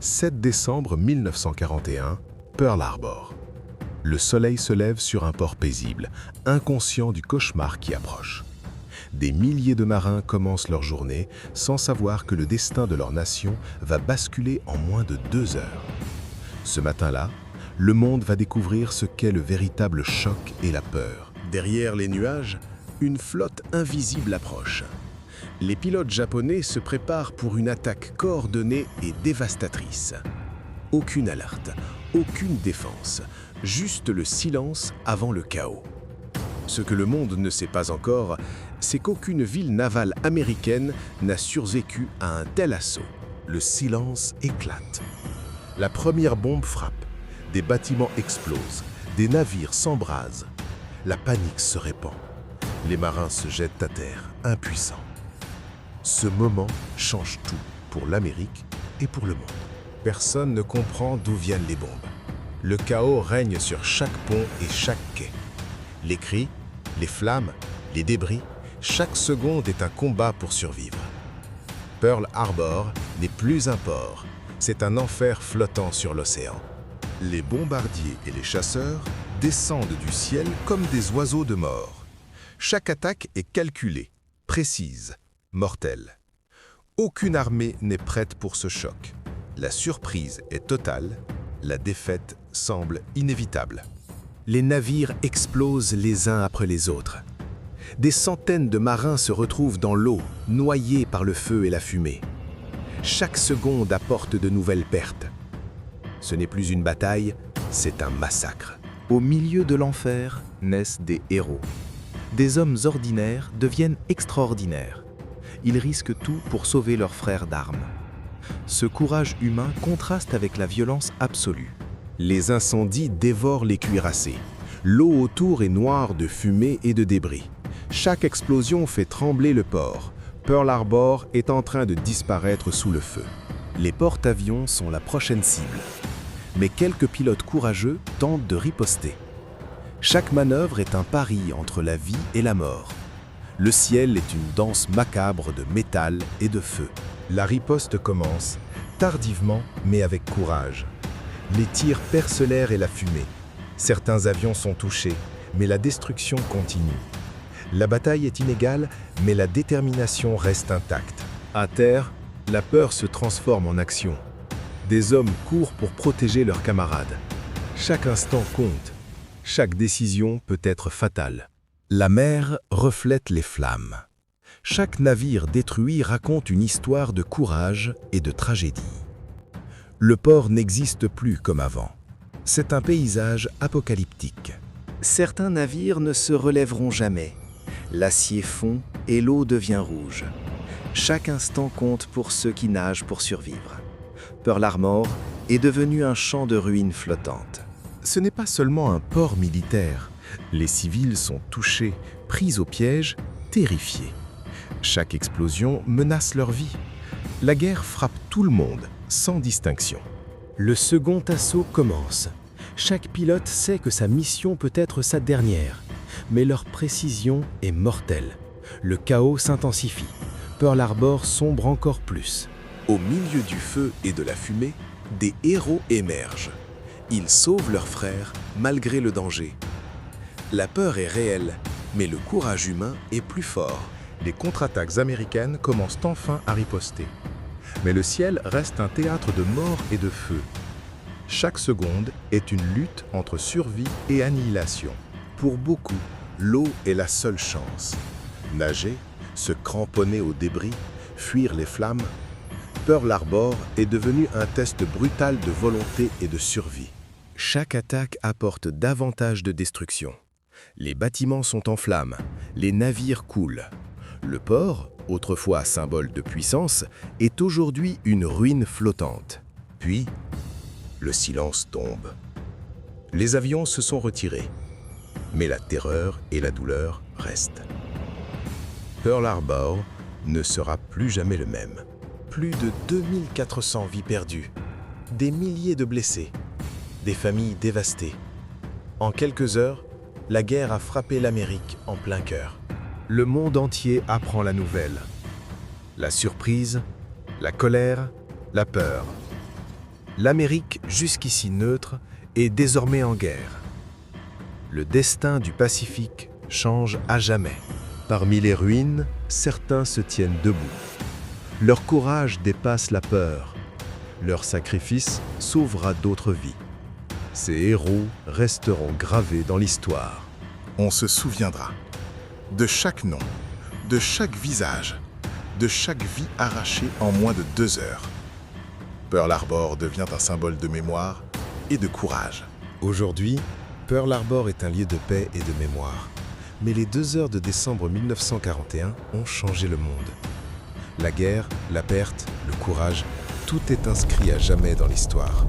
7 décembre 1941, Pearl Harbor. Le soleil se lève sur un port paisible, inconscient du cauchemar qui approche. Des milliers de marins commencent leur journée sans savoir que le destin de leur nation va basculer en moins de 2 heures. Ce matin-là, le monde va découvrir ce qu'est le véritable choc et la peur. Derrière les nuages, une flotte invisible approche. Les pilotes japonais se préparent pour une attaque coordonnée et dévastatrice. Aucune alerte, aucune défense, juste le silence avant le chaos. Ce que le monde ne sait pas encore, c'est qu'aucune ville navale américaine n'a survécu à un tel assaut. Le silence éclate. La première bombe frappe, des bâtiments explosent, des navires s'embrasent. La panique se répand. Les marins se jettent à terre, impuissants. Ce moment change tout pour l'Amérique et pour le monde. Personne ne comprend d'où viennent les bombes. Le chaos règne sur chaque pont et chaque quai. Les cris, les flammes, les débris, chaque seconde est un combat pour survivre. Pearl Harbor n'est plus un port, c'est un enfer flottant sur l'océan. Les bombardiers et les chasseurs descendent du ciel comme des oiseaux de mort. Chaque attaque est calculée, précise, mortelle. Aucune armée n'est prête pour ce choc. La surprise est totale, la défaite semble inévitable. Les navires explosent les uns après les autres. Des centaines de marins se retrouvent dans l'eau, noyés par le feu et la fumée. Chaque seconde apporte de nouvelles pertes. Ce n'est plus une bataille, c'est un massacre. Au milieu de l'enfer naissent des héros. Des hommes ordinaires deviennent extraordinaires. Ils risquent tout pour sauver leurs frères d'armes. Ce courage humain contraste avec la violence absolue. Les incendies dévorent les cuirassés. L'eau autour est noire de fumée et de débris. Chaque explosion fait trembler le port. Pearl Harbor est en train de disparaître sous le feu. Les porte-avions sont la prochaine cible. Mais quelques pilotes courageux tentent de riposter. Chaque manœuvre est un pari entre la vie et la mort. Le ciel est une danse macabre de métal et de feu. La riposte commence, tardivement mais avec courage. Les tirs percent l'air et la fumée. Certains avions sont touchés, mais la destruction continue. La bataille est inégale, mais la détermination reste intacte. À terre, la peur se transforme en action. Des hommes courent pour protéger leurs camarades. Chaque instant compte. Chaque décision peut être fatale. La mer reflète les flammes. Chaque navire détruit raconte une histoire de courage et de tragédie. Le port n'existe plus comme avant. C'est un paysage apocalyptique. Certains navires ne se relèveront jamais. L'acier fond et l'eau devient rouge. Chaque instant compte pour ceux qui nagent pour survivre. Pearl Harbor est devenu un champ de ruines flottantes. Ce n'est pas seulement un port militaire. Les civils sont touchés, pris au piège, terrifiés. Chaque explosion menace leur vie. La guerre frappe tout le monde, sans distinction. Le second assaut commence. Chaque pilote sait que sa mission peut être sa dernière, mais leur précision est mortelle. Le chaos s'intensifie. Pearl Harbor sombre encore plus. Au milieu du feu et de la fumée, des héros émergent. Ils sauvent leurs frères malgré le danger. La peur est réelle, mais le courage humain est plus fort. Les contre-attaques américaines commencent enfin à riposter. Mais le ciel reste un théâtre de mort et de feu. Chaque seconde est une lutte entre survie et annihilation. Pour beaucoup, l'eau est la seule chance. Nager, se cramponner aux débris, fuir les flammes. Pearl Harbor est devenu un test brutal de volonté et de survie. Chaque attaque apporte davantage de destruction. Les bâtiments sont en flammes, les navires coulent. Le port, autrefois symbole de puissance, est aujourd'hui une ruine flottante. Puis, le silence tombe. Les avions se sont retirés, mais la terreur et la douleur restent. Pearl Harbor ne sera plus jamais le même. Plus de 2400 vies perdues, des milliers de blessés, des familles dévastées. En quelques heures, la guerre a frappé l'Amérique en plein cœur. Le monde entier apprend la nouvelle. La surprise, la colère, la peur. L'Amérique, jusqu'ici neutre, est désormais en guerre. Le destin du Pacifique change à jamais. Parmi les ruines, certains se tiennent debout. Leur courage dépasse la peur. Leur sacrifice sauvera d'autres vies. Ces héros resteront gravés dans l'histoire. On se souviendra de chaque nom, de chaque visage, de chaque vie arrachée en moins de 2 heures. Pearl Harbor devient un symbole de mémoire et de courage. Aujourd'hui, Pearl Harbor est un lieu de paix et de mémoire. Mais les 2 heures de décembre 1941 ont changé le monde. La guerre, la perte, le courage, tout est inscrit à jamais dans l'histoire.